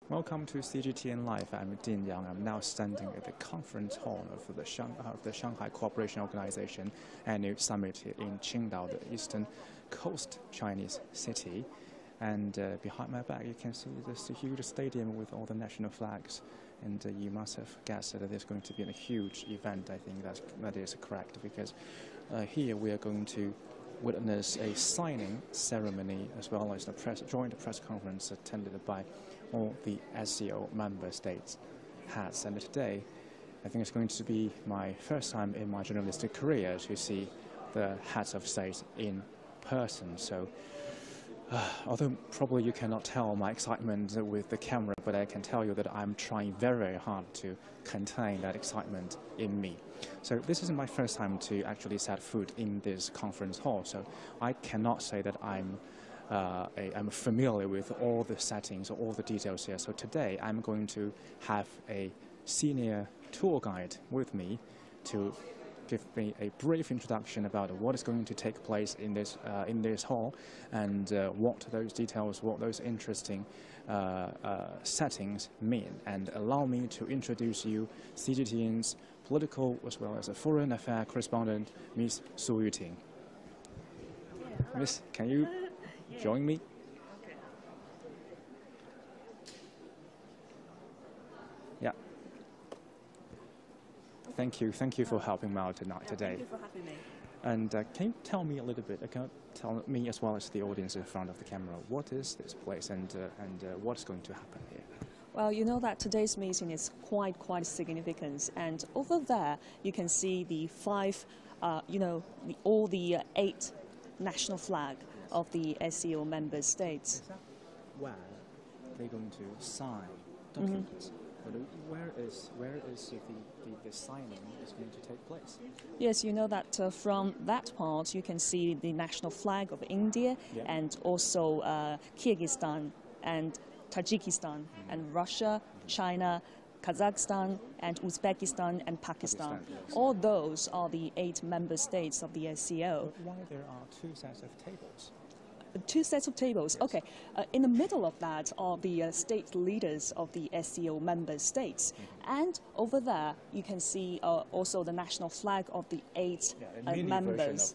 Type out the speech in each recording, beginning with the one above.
Welcome to CGTN Live. I'm Din Yang. I'm now standing at the conference hall of the Shanghai Cooperation Organization annual summit in Qingdao, the eastern coast Chinese city. And behind my back, you can see this huge stadium with all the national flags. And you must have guessed that there's going to be a huge event. I think that is correct, because here we are going to witness a signing ceremony as well as the joint press conference attended by all the SCO member states hats. And today, I think it's going to be my first time in my journalistic career to see the heads of state in person. So, although probably you cannot tell my excitement with the camera, but I can tell you that I'm trying very, very hard to contain that excitement in me. So this is my first time to actually set foot in this conference hall, so I cannot say that I'm familiar with all the settings or all the details here. So today I'm going to have a senior tour guide with me to give me a brief introduction about what is going to take place in this hall, and what those details, what those interesting settings mean, and allow me to introduce you CGTN's political as well as a foreign affairs correspondent, Ms. Su Yuting. Yeah. Miss, can you join me? Yeah. Thank you for helping me out today. Thank you for having me. And can you tell me a little bit, can you tell me as well as the audience in front of the camera, what is this place and what's going to happen here? Well, you know that today's meeting is quite significant, and over there you can see the all the 8 national flag of the SCO member states. Is that where they're going to sign documents? But where is the signing is going to take place? Yes, you know that from that part you can see the national flag of India, yeah, and also Kyrgyzstan and Tajikistan and Russia, China, Kazakhstan and Uzbekistan and Pakistan. Yes. All those are the 8 member states of the SCO. But why there are 2 sets of tables? 2 sets of tables. Yes. Okay. In the middle of that are the state leaders of the SCO member states. Mm-hmm. And over there, you can see also the national flag of the 8 members.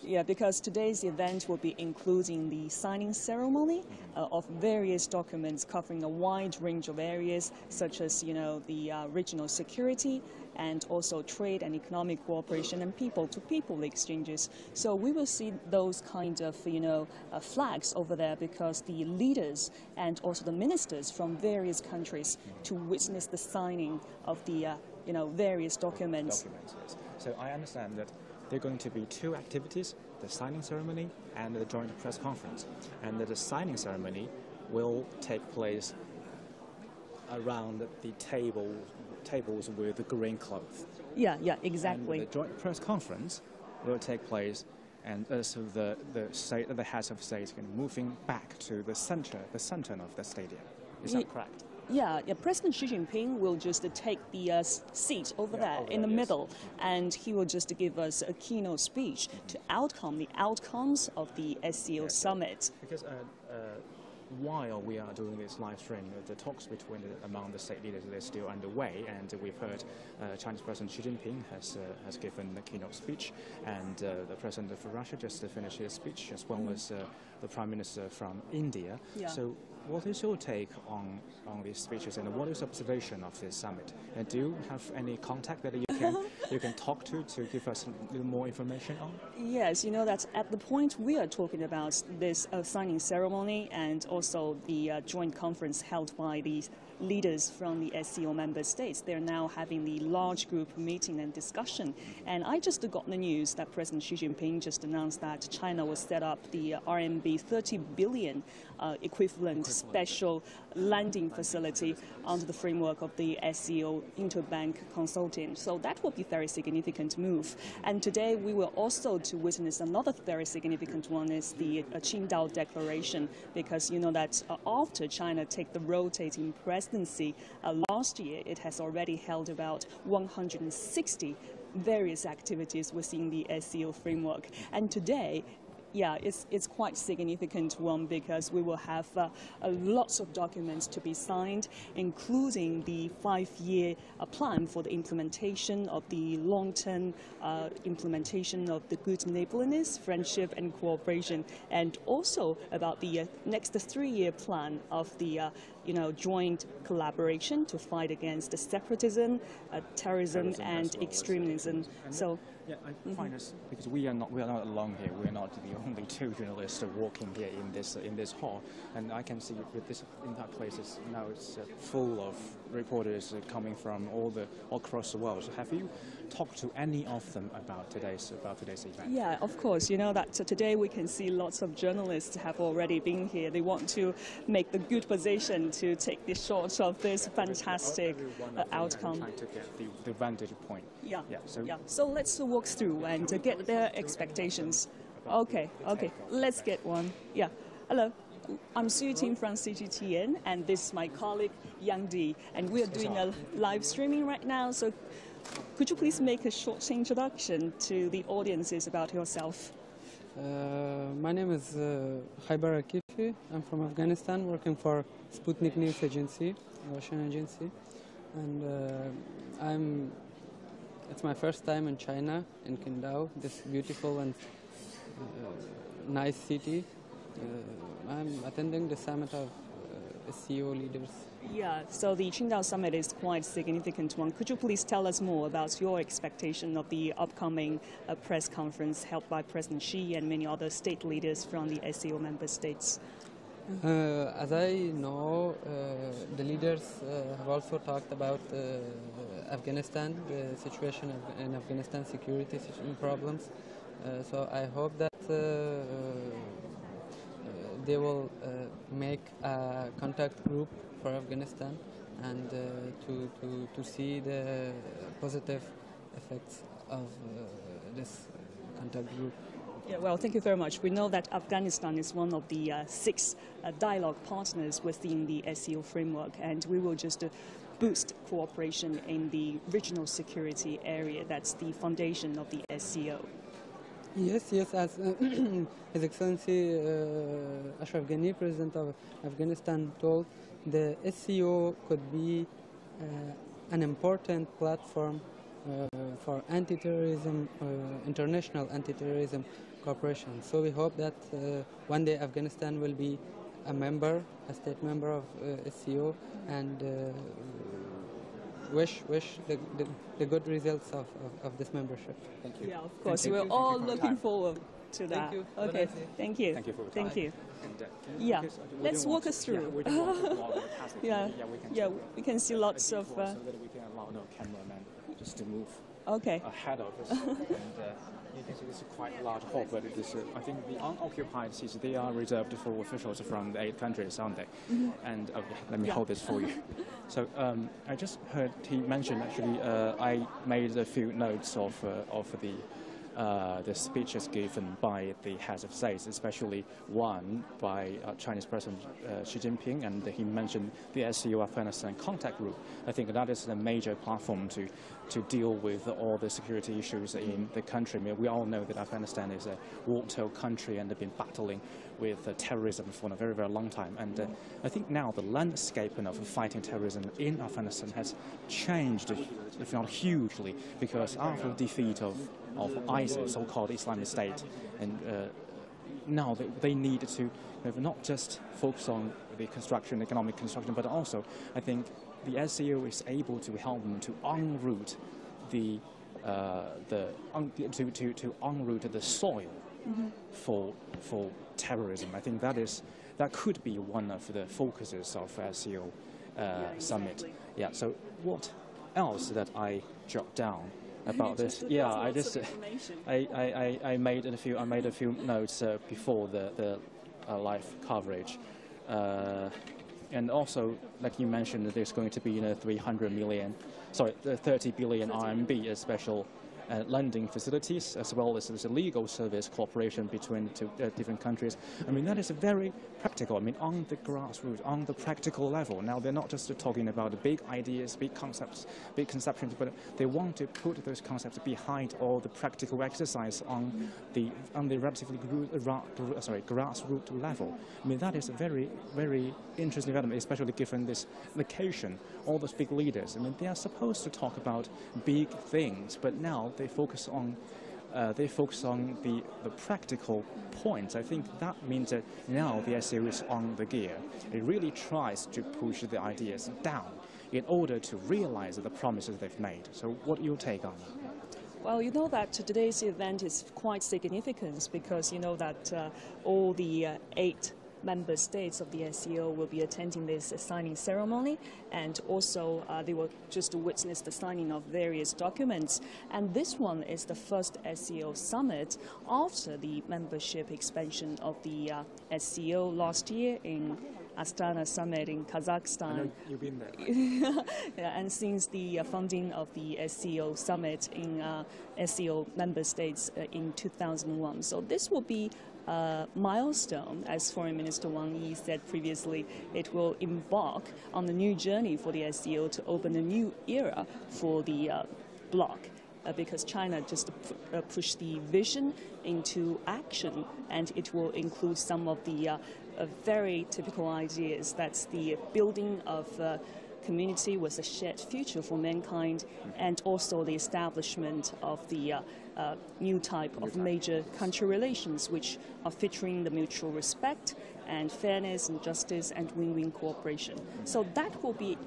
Yeah, because today's event will be including the signing ceremony of various documents covering a wide range of areas, such as, the regional security, and also trade and economic cooperation and people-to-people exchanges. So we will see those kind of, flags over there, because the leaders and also the ministers from various countries to witness the signing of the, various documents. Yes. So I understand that there are going to be 2 activities, the signing ceremony and the joint press conference. And the signing ceremony will take place around the tables with the green clothes. Yeah, exactly. And the joint press conference will take place, and so the heads of state moving back to the center of the stadium. Is that correct? Yeah, President Xi Jinping will just take the seat over there in the middle, and he will just give us a keynote speech to the outcomes of the SCO summit. Because while we are doing this live stream, the talks among the state leaders are still underway, and we've heard Chinese President Xi Jinping has given the keynote speech, and the President of Russia just finished his speech, as well as the Prime Minister from India. Yeah. So what is your take on these speeches, and what is your observation of this summit? And do you have any contact that you can talk to give us a little more information on? Yes, you know that at the point we are talking about this signing ceremony and also the joint conference held by the leaders from the SCO member states. They're now having the large group meeting and discussion. And I just got the news that President Xi Jinping just announced that China will set up the RMB 30 billion equivalent special lending facility under the framework of the SCO Interbank Consortium. So that will be a very significant move. And today we will also to witness another very significant one, is the Qingdao Declaration, because you know that after China take the rotating presidency last year, it has already held about 160 various activities within the SCO framework. And today, Yeah, it's quite significant one because we will have lots of documents to be signed, including the 5-year plan for the implementation of the long-term implementation of the good neighborliness, friendship and cooperation, and also about the next 3-year plan of the joint collaboration to fight against the separatism, terrorism and extremism. So. Yeah, I find us because we are not alone here. We are not the only 2 journalists working here in this hall, and I can see with this entire place is now it's full of reporters coming from all across the world. So have you talked to any of them about today's event? Yeah, of course. You know that today we can see lots of journalists have already been here. They want to make the good position to take the shots of this fantastic outcome. Trying to get the vantage point. Yeah. So let's walk through and get their expectations. Okay. Let's get one. Yeah. Hello. I'm Su Ting from CGTN, and this is my colleague Yang Di, and we are doing a live streaming right now. So, could you please make a short introduction to the audiences about yourself? My name is Khaybar Akifi. I'm from Afghanistan, working for Sputnik News Agency, a Russian agency, and it's my first time in China, in Qingdao, this beautiful and nice city. I'm attending the summit of SCO leaders. Yeah, so the Qingdao summit is quite a significant one. Could you please tell us more about your expectation of the upcoming press conference held by President Xi and many other state leaders from the SCO member states? As I know, the leaders have also talked about Afghanistan, the situation in Afghanistan, security problems. So I hope that they will make a contact group for Afghanistan and to see the positive effects of this contact group. Yeah, well, thank you very much. We know that Afghanistan is one of the 6 dialogue partners within the SCO framework, and we will just boost cooperation in the regional security area. That's the foundation of the SCO. Yes, as His Excellency Ashraf Ghani, President of Afghanistan, told, the SCO could be an important platform for anti-terrorism, international anti-terrorism cooperation. So we hope that one day Afghanistan will be a state member of SCO, and wish the good results of this membership. Thank you. Yeah, of course. We're all looking forward to that. Thank you. Okay. Thank you. Thank you for your Thank time. you. And, Yeah. Let's walk us through. Yeah, we don't want to walk past it. Yeah, we can see lots of. So that we can allow the cameraman just to move Okay. ahead of us. And you can see this is quite a large hall, but it is, I think the unoccupied seats, they are reserved for officials from the 8 countries, aren't they? Mm-hmm. And let me hold this for you. So I just heard he mentioned, actually, I made a few notes of the speeches given by the heads of states, especially one by Chinese President Xi Jinping, and he mentioned the SCO Afghanistan contact group. I think that is a major platform to deal with all the security issues in the country. I mean, we all know that Afghanistan is a war-torn country and they've been battling with terrorism for a very, very long time. And I think now the landscape of fighting terrorism in Afghanistan has changed, if not hugely, because after the defeat of ISIS, so-called Islamic State, and now they need to not just focus on the construction, economic construction, but also I think the SCO is able to help them to enroute to enroute the soil for terrorism. I think that could be one of the focuses of SCO summit. Yeah. So what else that I jot down about this? Yeah, I just I made a few notes before the live coverage, and also like you mentioned, there's going to be 30 billion RMB a special lending facilities, as well as there's a legal service cooperation between two different countries. I mean, that is very practical. I mean, on the grassroots, on the practical level. Now, they're not just talking about the big ideas, big concepts, big conceptions, but they want to put those concepts behind all the practical exercise on the relatively grassroots level. I mean, that is a very, very interesting development, especially given this location. All those big leaders, I mean, they are supposed to talk about big things, but now they focus on the practical points. I think that means that now the SCO is on the gear. It really tries to push the ideas down in order to realize the promises they've made. So what your take on that? Well, you know that today's event is quite significant because you know that all the 8 member states of the SCO will be attending this signing ceremony, and also they will just witness the signing of various documents. And this one is the first SCO summit after the membership expansion of the SCO last year in Astana summit in Kazakhstan. I know you've been there. Yeah, and since the founding of the SCO summit in SCO member states in 2001. So this will be milestone, as Foreign Minister Wang Yi said previously. It will embark on a new journey for the SCO to open a new era for the bloc. Because China just pushed the vision into action, and it will include some of the very typical ideas. That's the building of community with a shared future for mankind, and also the establishment of the new type of major country relations, which are featuring the mutual respect and fairness and justice and win-win cooperation. So that will be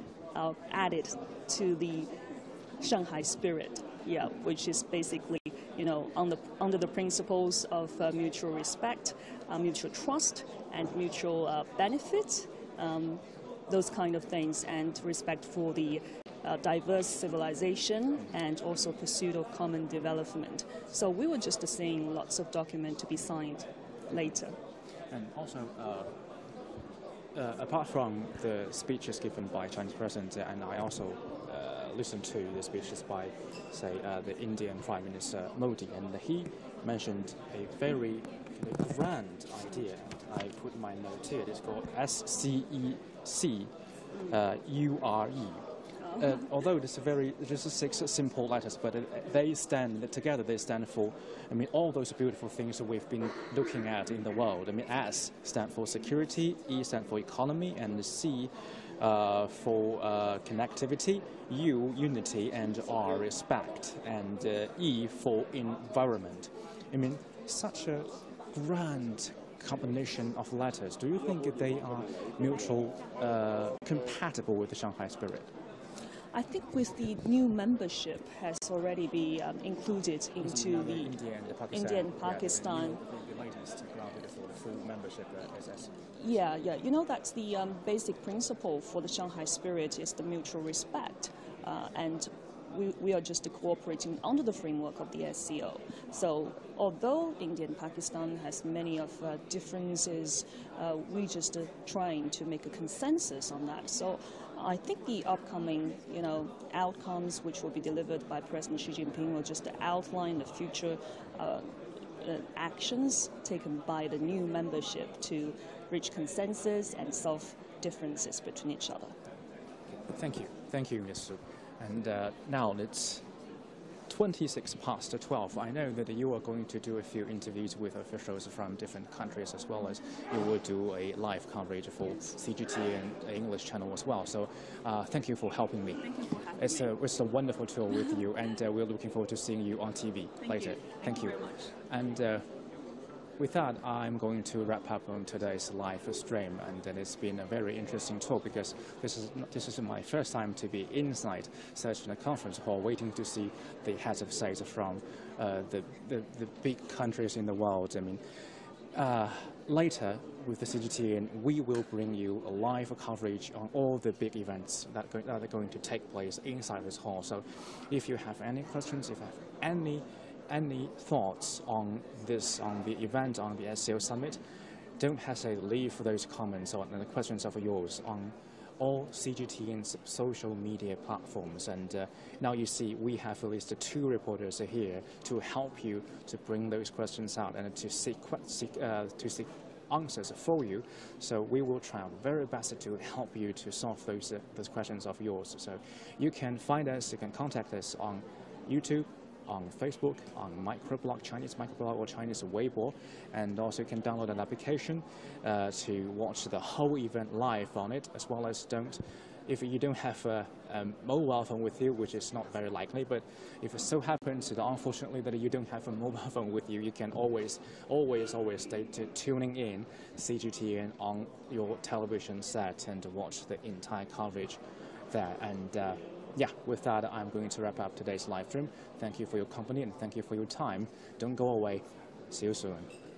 added to the Shanghai spirit, yeah, which is basically, you know, under the principles of mutual respect, mutual trust, and mutual benefit. Those kind of things, and respect for the diverse civilization, and also pursuit of common development. So we were just seeing lots of documents to be signed later. And also, apart from the speeches given by Chinese President, and I also listened to the speeches by, say, the Indian Prime Minister Modi, and he mentioned a very grand idea. I put my note here. It's called SCECURE. Although it's just 6 simple letters, but they stand together. They stand for, I mean, all those beautiful things that we've been looking at in the world. I mean, S stands for security, E stands for economy, and C for connectivity, U unity, and R respect, and E for environment. I mean, such a grand combination of letters. Do you think they are mutual compatible with the Shanghai spirit? I think with the new membership has already been included into the India and Pakistan. The latest granted for the full membership as Yeah. You know, that's the basic principle for the Shanghai spirit is the mutual respect, and we are just cooperating under the framework of the SCO. So although India and Pakistan has many of differences, we just trying to make a consensus on that. So I think the upcoming, you know, outcomes which will be delivered by President Xi Jinping will just outline the future actions taken by the new membership to reach consensus and solve differences between each other. Thank you, Ms. Su. And now it's 12:26. I know that you are going to do a few interviews with officials from different countries, as well as you will do a live coverage for CGTN English channel as well. So thank you for helping me. Thank you for having me. It's a wonderful tour with you, and we're looking forward to seeing you on TV later. Thank you. Very much. And with that, I'm going to wrap up on today's live stream, and it's been a very interesting talk because this is my first time to be inside such a conference hall, waiting to see the heads of state from the big countries in the world. I mean, later with the CGTN, we will bring you a live coverage on all the big events that are going to take place inside this hall. So, if you have any questions, if you have any thoughts on the event, on the SCO summit, don't hesitate to leave those comments or the questions of yours all CGTN's social media platforms. And now you see we have at least 2 reporters here to help you to bring those questions out and to seek answers for you. So we will try our very best to help you to solve those questions of yours. So you can find us, you can contact us on YouTube, on Facebook, on microblog, Chinese microblog or Chinese Weibo, and also you can download an application to watch the whole event live on it, as well as if you don't have a mobile phone with you, which is not very likely, but if it so happens that unfortunately that you don't have a mobile phone with you, you can always stay tuning in CGTN on your television set and watch the entire coverage there. And yeah, with that, I'm going to wrap up today's live stream. Thank you for your company and thank you for your time. Don't go away. See you soon.